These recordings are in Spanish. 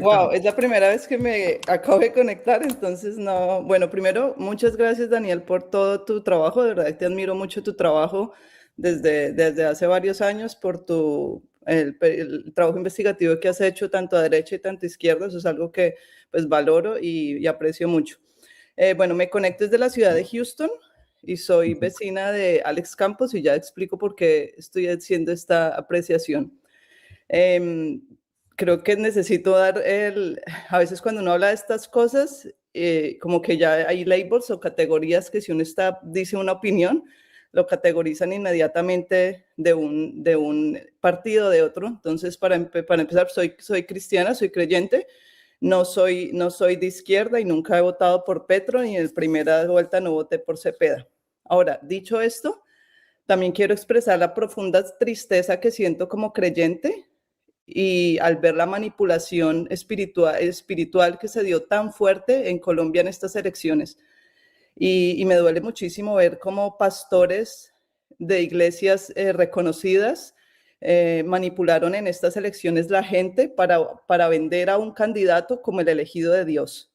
Wow, perfectamente. es la primera vez que me acabo de conectar, entonces no. Bueno, primero, muchas gracias, Daniel, por todo tu trabajo. De verdad, te admiro mucho tu trabajo desde hace varios años por el trabajo investigativo que has hecho tanto a derecha y tanto a izquierda. Eso es algo que pues valoro y aprecio mucho. Bueno, me conecto desde la ciudad de Houston y soy vecina de Alex Campos y ya explico por qué estoy haciendo esta apreciación. Eh, Creo que necesito a veces cuando uno habla de estas cosas, como que ya hay labels o categorías que si uno dice una opinión, lo categorizan inmediatamente de un partido o de otro. Entonces, para empezar, soy cristiana, soy creyente, no soy de izquierda y nunca he votado por Petro y en la primera vuelta no voté por Cepeda. Ahora, dicho esto, también quiero expresar la profunda tristeza que siento como creyente y al ver la manipulación espiritual que se dio tan fuerte en Colombia en estas elecciones. Y me duele muchísimo ver cómo pastores de iglesias reconocidas manipularon en estas elecciones la gente para vender a un candidato como el elegido de Dios.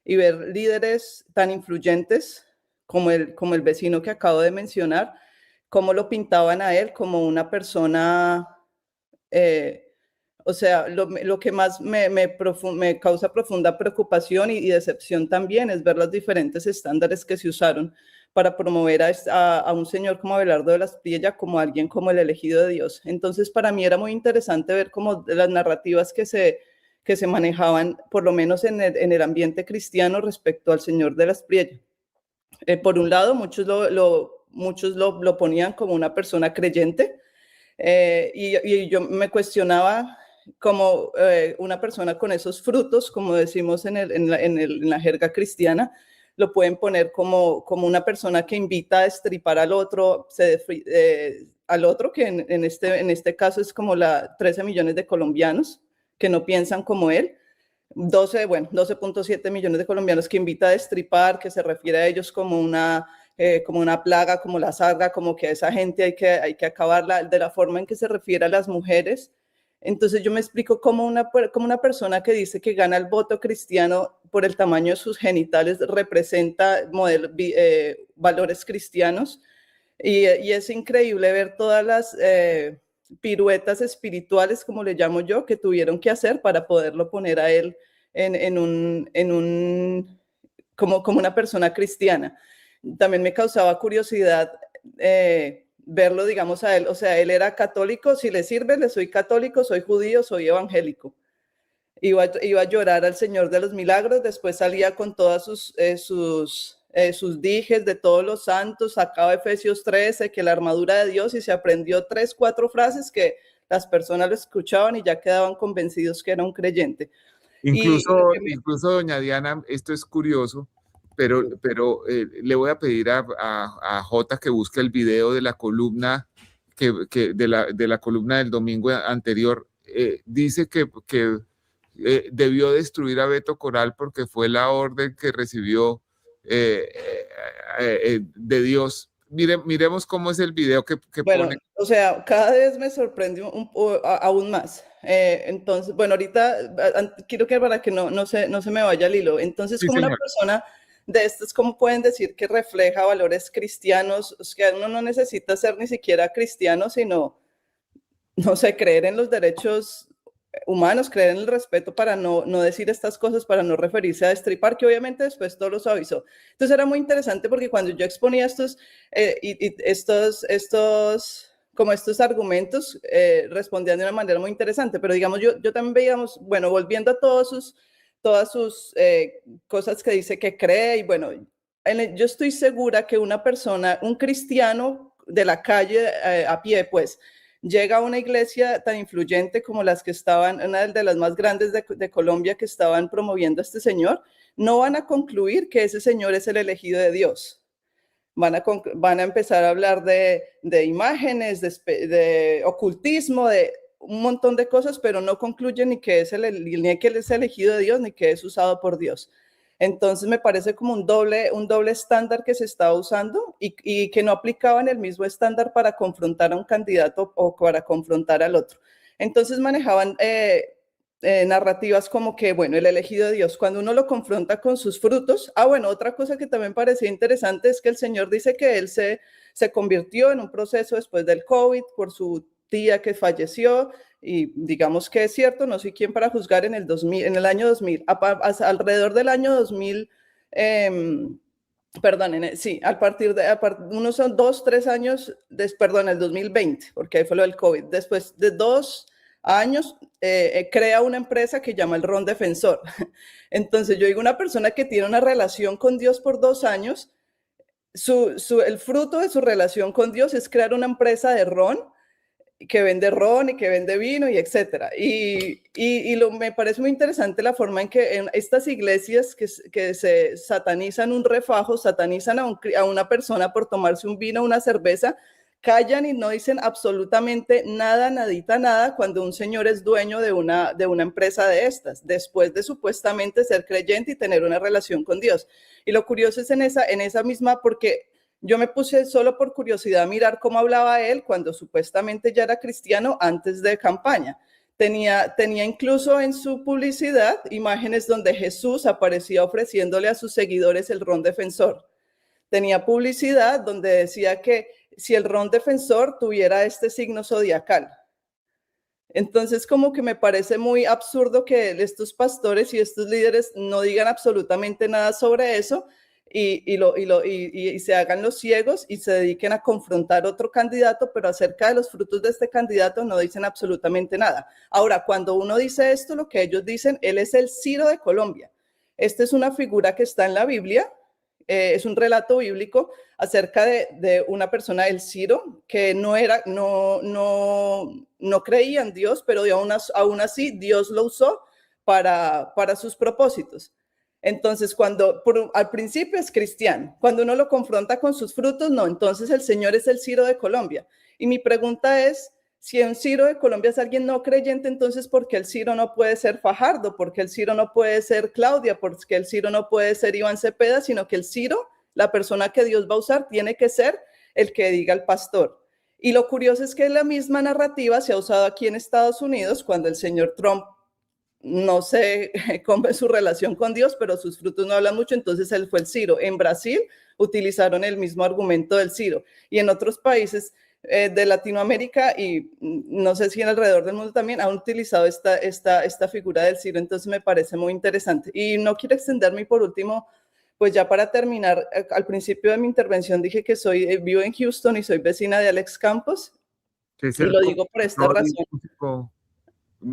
Y ver líderes tan influyentes como el vecino que acabo de mencionar, cómo lo pintaban a él como una persona o sea, lo que más me causa profunda preocupación y decepción también es ver los diferentes estándares que se usaron para promover a un señor como Abelardo de las Priella como alguien como el elegido de Dios. Entonces, para mí era muy interesante ver cómo las narrativas que se manejaban, por lo menos en el ambiente cristiano, respecto al señor de las Priella. Por un lado, muchos lo ponían como una persona creyente, y yo me cuestionaba como una persona con esos frutos, como decimos en la jerga cristiana, lo pueden poner como una persona que invita a destripar al otro, que en este caso es como 13 millones de colombianos que no piensan como él. 12.7 millones de colombianos que invita a destripar, que se refiere a ellos como una plaga, como la sarga, como que a esa gente hay que acabarla, de la forma en que se refiere a las mujeres. Entonces yo me explico como una persona que dice que gana el voto cristiano por el tamaño de sus genitales representa valores cristianos. Y es increíble ver todas las piruetas espirituales, como le llamo yo, que tuvieron que hacer para poderlo poner a él como una persona cristiana. También me causaba curiosidad verlo, digamos, a él. O sea, él era católico, si le sirve, le soy católico, soy judío, soy evangélico. Iba a llorar al Señor de los Milagros, después salía con todas sus dijes de todos los santos, sacaba Efesios 13, que la armadura de Dios, y se aprendió 3, 4 frases que las personas lo escuchaban y ya quedaban convencidos que era un creyente. Y lo Incluso, que incluso doña Diana, esto es curioso, pero le voy a pedir a Jota que busque el video de la columna de la columna del domingo anterior. Dice que debió destruir a Beto Coral porque fue la orden que recibió de Dios. Miremos cómo es el video que Bueno, pone. o sea, cada vez me sorprende aún más. Entonces, bueno, ahorita quiero que para que no se me vaya el hilo. Entonces, Sí, como una señor. persona de estas, ¿cómo pueden decir que refleja valores cristianos? O sea, uno no necesita ser ni siquiera cristiano, sino, no sé, creer en los derechos humanos, creer en el respeto para no decir estas cosas, para no referirse a destripar, que obviamente después todo lo suavizó. Entonces era muy interesante porque cuando yo exponía estos argumentos, respondían de una manera muy interesante, pero digamos, yo también veíamos, bueno, volviendo a todas sus cosas que dice que cree, y bueno, yo estoy segura que una persona, un cristiano de la calle a pie, pues, llega a una iglesia tan influyente como las que estaban, una de las más grandes de Colombia, que estaban promoviendo a este señor, no van a concluir que ese señor es el elegido de Dios. Van a empezar a hablar de imágenes, de ocultismo, de un montón de cosas, pero no concluyen ni que él es elegido de Dios, ni que es usado por Dios. Entonces me parece como un doble estándar que se está usando y que no aplicaban el mismo estándar para confrontar a un candidato o para confrontar al otro. Entonces manejaban narrativas como que, bueno, el elegido de Dios, cuando uno lo confronta con sus frutos. Bueno, otra cosa que también parecía interesante es que el Señor dice que él se convirtió en un proceso después del COVID por su tía que falleció, y digamos que es cierto, no soy quien para juzgar. En el año 2000, alrededor del año 2000, perdón, sí, a partir de unos 2, 3 años, perdón, el 2020, porque ahí fue lo del COVID. Después de 2 años, crea una empresa que llama el Ron Defensor. Entonces, yo digo, una persona que tiene una relación con Dios por 2 años, el fruto de su relación con Dios es crear una empresa de ron, que vende ron y que vende vino y etcétera. Me parece muy interesante la forma en que en estas iglesias que se satanizan un refajo, satanizan a una persona por tomarse un vino o una cerveza, callan y no dicen absolutamente nada, nadita, nada, cuando un señor es dueño de una empresa de estas, después de supuestamente ser creyente y tener una relación con Dios. Y lo curioso es en esa misma, porque yo me puse solo por curiosidad a mirar cómo hablaba él cuando supuestamente ya era cristiano antes de campaña. Tenía incluso en su publicidad imágenes donde Jesús aparecía ofreciéndole a sus seguidores el ron defensor. Tenía publicidad donde decía que si el ron defensor tuviera este signo zodiacal. Entonces, como que me parece muy absurdo que estos pastores y estos líderes no digan absolutamente nada sobre eso, y se hagan los ciegos y se dediquen a confrontar otro candidato, pero acerca de los frutos de este candidato no dicen absolutamente nada. Ahora, cuando uno dice esto, lo que ellos dicen, él es el Ciro de Colombia. Esta es una figura que está en la Biblia, es un relato bíblico acerca de una persona, el Ciro, que no creía en Dios, pero aún así Dios lo usó para sus propósitos. Entonces, al principio es cristiano, cuando uno lo confronta con sus frutos, no. Entonces el Señor es el Ciro de Colombia. Y mi pregunta es, si un Ciro de Colombia es alguien no creyente, entonces ¿por qué el Ciro no puede ser Fajardo? ¿Por qué el Ciro no puede ser Claudia? ¿Por qué el Ciro no puede ser Iván Cepeda? Sino que el Ciro, la persona que Dios va a usar, tiene que ser el que diga el pastor. Y lo curioso es que la misma narrativa se ha usado aquí en Estados Unidos cuando el señor Trump, no sé cómo es su relación con Dios, pero sus frutos no hablan mucho, entonces él fue el Ciro. En Brasil utilizaron el mismo argumento del Ciro, y en otros países de Latinoamérica, y no sé si en alrededor del mundo también, han utilizado esta figura del Ciro. Entonces me parece muy interesante. Y no quiero extenderme, y por último, pues ya para terminar, al principio de mi intervención dije que vivo en Houston y soy vecina de Alex Campos, y lo digo por esta razón.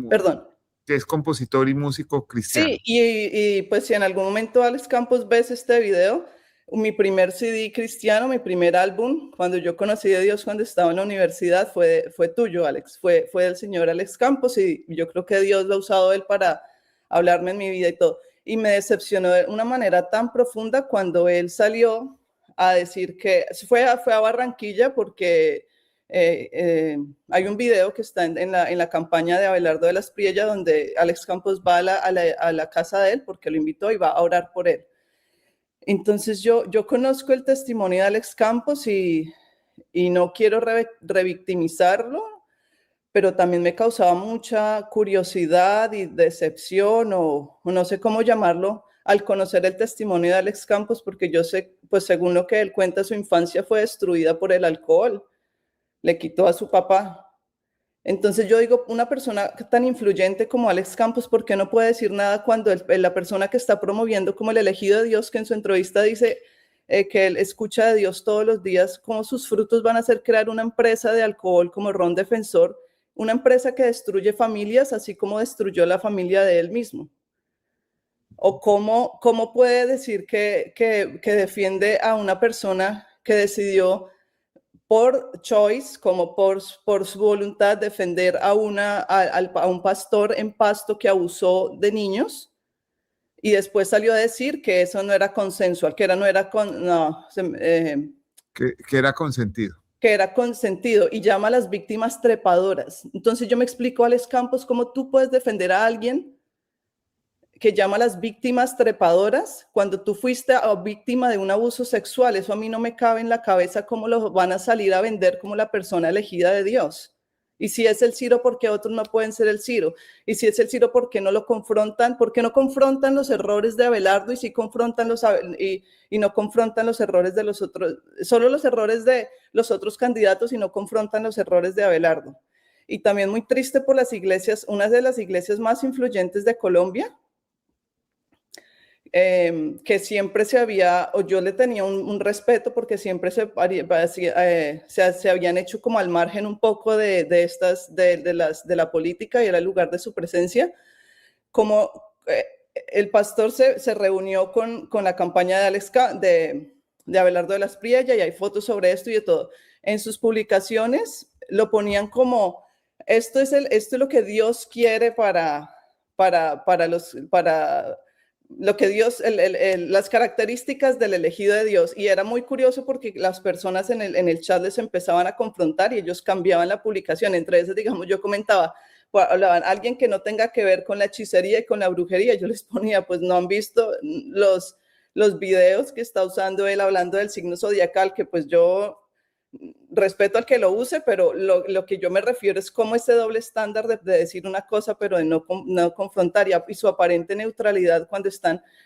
Perdón. Que es compositor y músico cristiano. Sí, y pues si en algún momento, Alex Campos, ves este video, mi primer CD cristiano, mi primer álbum, cuando yo conocí a Dios cuando estaba en la universidad, fue tuyo, Alex, fue del señor Alex Campos, y yo creo que Dios lo ha usado él para hablarme en mi vida y todo. Y me decepcionó de una manera tan profunda cuando él salió a decir que fue a Barranquilla, porque hay un video que está en la campaña de Abelardo de la Espriella, donde Alex Campos va a la casa de él porque lo invitó y va a orar por él. Entonces yo conozco el testimonio de Alex Campos y no quiero revictimizarlo, pero también me causaba mucha curiosidad y decepción, o no sé cómo llamarlo, al conocer el testimonio de Alex Campos, porque yo sé, pues según lo que él cuenta, su infancia fue destruida por el alcohol, le quitó a su papá. Entonces yo digo, una persona tan influyente como Alex Campos, ¿por qué no puede decir nada cuando la persona que está promoviendo como el elegido de Dios, que en su entrevista dice que él escucha de Dios todos los días, cómo sus frutos van a ser crear una empresa de alcohol como Ron Defensor, una empresa que destruye familias, así como destruyó la familia de él mismo? ¿O cómo puede decir que defiende a una persona que decidió por choice, como por su voluntad, defender a un pastor en Pasto que abusó de niños, y después salió a decir que eso no era consensual, que era consentido? Que era consentido, y llama a las víctimas trepadoras. Entonces yo me explico, Alex Campos, cómo tú puedes defender a alguien que llama a las víctimas trepadoras cuando tú fuiste víctima de un abuso sexual. Eso a mí no me cabe en la cabeza, cómo lo van a salir a vender como la persona elegida de Dios. Y si es el Ciro, ¿por qué otros no pueden ser el Ciro? Y si es el Ciro, ¿por qué no lo confrontan? ¿Por qué no confrontan los errores de Abelardo y sí confrontan y no confrontan los errores de los otros, solo los errores de los otros candidatos y no confrontan los errores de Abelardo? Y también muy triste por las iglesias, una de las iglesias más influyentes de Colombia, que siempre se había, o yo le tenía un respeto porque siempre se habían hecho como al margen un poco de la política y era el lugar de su presencia, como el pastor se reunió con la campaña de Abelardo de las Priella y hay fotos sobre esto y de todo. En sus publicaciones lo ponían como, esto es lo que Dios quiere para lo que Dios, las características del elegido de Dios. Y era muy curioso porque las personas en el chat les empezaban a confrontar y ellos cambiaban la publicación. Entre esas, digamos, yo comentaba, hablaban alguien que no tenga que ver con la hechicería y con la brujería. Yo les ponía, pues no han visto los videos que está usando él hablando del signo zodiacal, que pues yo respeto al que lo use, pero lo que yo me refiero es cómo ese doble estándar de decir una cosa, pero de no confrontar y su aparente neutralidad cuando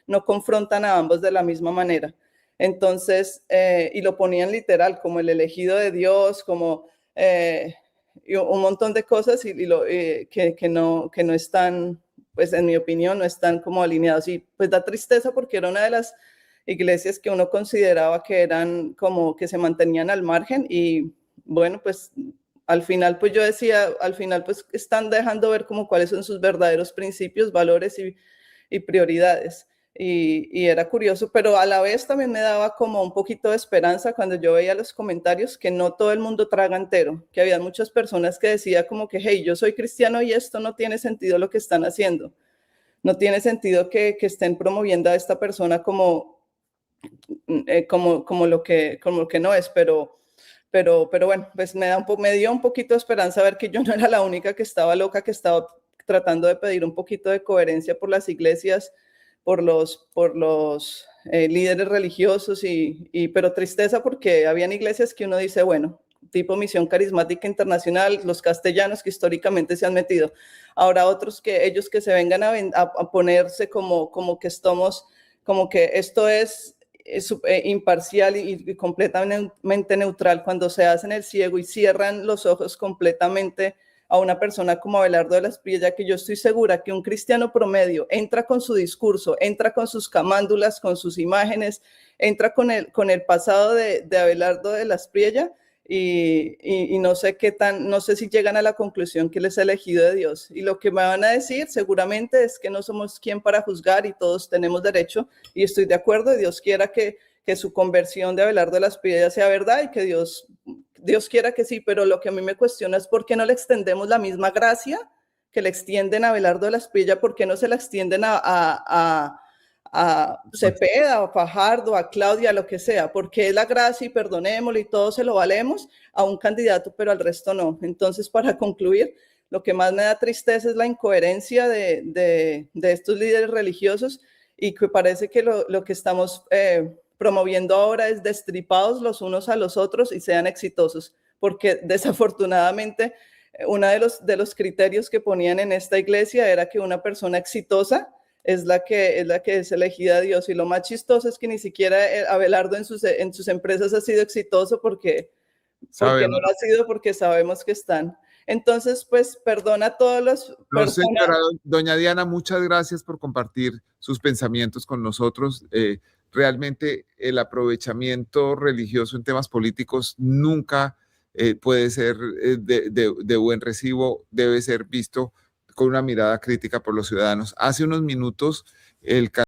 no confrontan a ambos de la misma manera. Entonces, y lo ponían literal como el elegido de Dios, como y un montón de cosas que no están, pues en mi opinión, no están como alineados. Y pues da tristeza porque era una de las iglesias que uno consideraba que eran como que se mantenían al margen y bueno, pues al final pues yo decía, al final pues están dejando ver como cuáles son sus verdaderos principios, valores y prioridades. Y era curioso, pero a la vez también me daba como un poquito de esperanza cuando yo veía los comentarios que no todo el mundo traga entero, que había muchas personas que decían como que, hey, yo soy cristiano y esto no tiene sentido lo que están haciendo. No tiene sentido que estén promoviendo a esta persona como lo que no es, pero bueno, pues me dio un poquito de esperanza ver que yo no era la única que estaba loca, que estaba tratando de pedir un poquito de coherencia por las iglesias, por los líderes religiosos, pero tristeza porque habían iglesias que uno dice, bueno, tipo Misión Carismática Internacional, los castellanos que históricamente se han metido. Ahora otros que ellos que se vengan a ponerse como que estamos, como que esto es imparcial y completamente neutral, cuando se hacen el ciego y cierran los ojos completamente a una persona como Abelardo de las Priella, que yo estoy segura que un cristiano promedio entra con su discurso, entra con sus camándulas, con sus imágenes, entra con el pasado de Abelardo de las Priella y no sé no sé si llegan a la conclusión que él es elegido de Dios. Y lo que me van a decir seguramente es que no somos quien para juzgar y todos tenemos derecho, y estoy de acuerdo, y Dios quiera que su conversión de Abelardo de las Priella sea verdad y que Dios quiera que sí, pero lo que a mí me cuestiona es por qué no le extendemos la misma gracia que le extienden a Abelardo de las Priella, por qué no se la extienden a Cepeda, a Fajardo, a Claudia, lo que sea, porque es la gracia y perdonémosle y todo se lo valemos a un candidato, pero al resto no. Entonces, para concluir, lo que más me da tristeza es la incoherencia de estos líderes religiosos y que parece que lo que estamos promoviendo ahora es destripados los unos a los otros y sean exitosos, porque desafortunadamente uno de los criterios que ponían en esta iglesia era que una persona exitosa es la que es elegida a Dios, y lo más chistoso es que ni siquiera Abelardo en sus empresas ha sido exitoso porque no lo ha sido, porque sabemos que están. Entonces, pues, perdona a todos los... No, señora, doña Diana, muchas gracias por compartir sus pensamientos con nosotros. Realmente el aprovechamiento religioso en temas políticos nunca puede ser de buen recibo, debe ser visto con una mirada crítica por los ciudadanos. Hace unos minutos el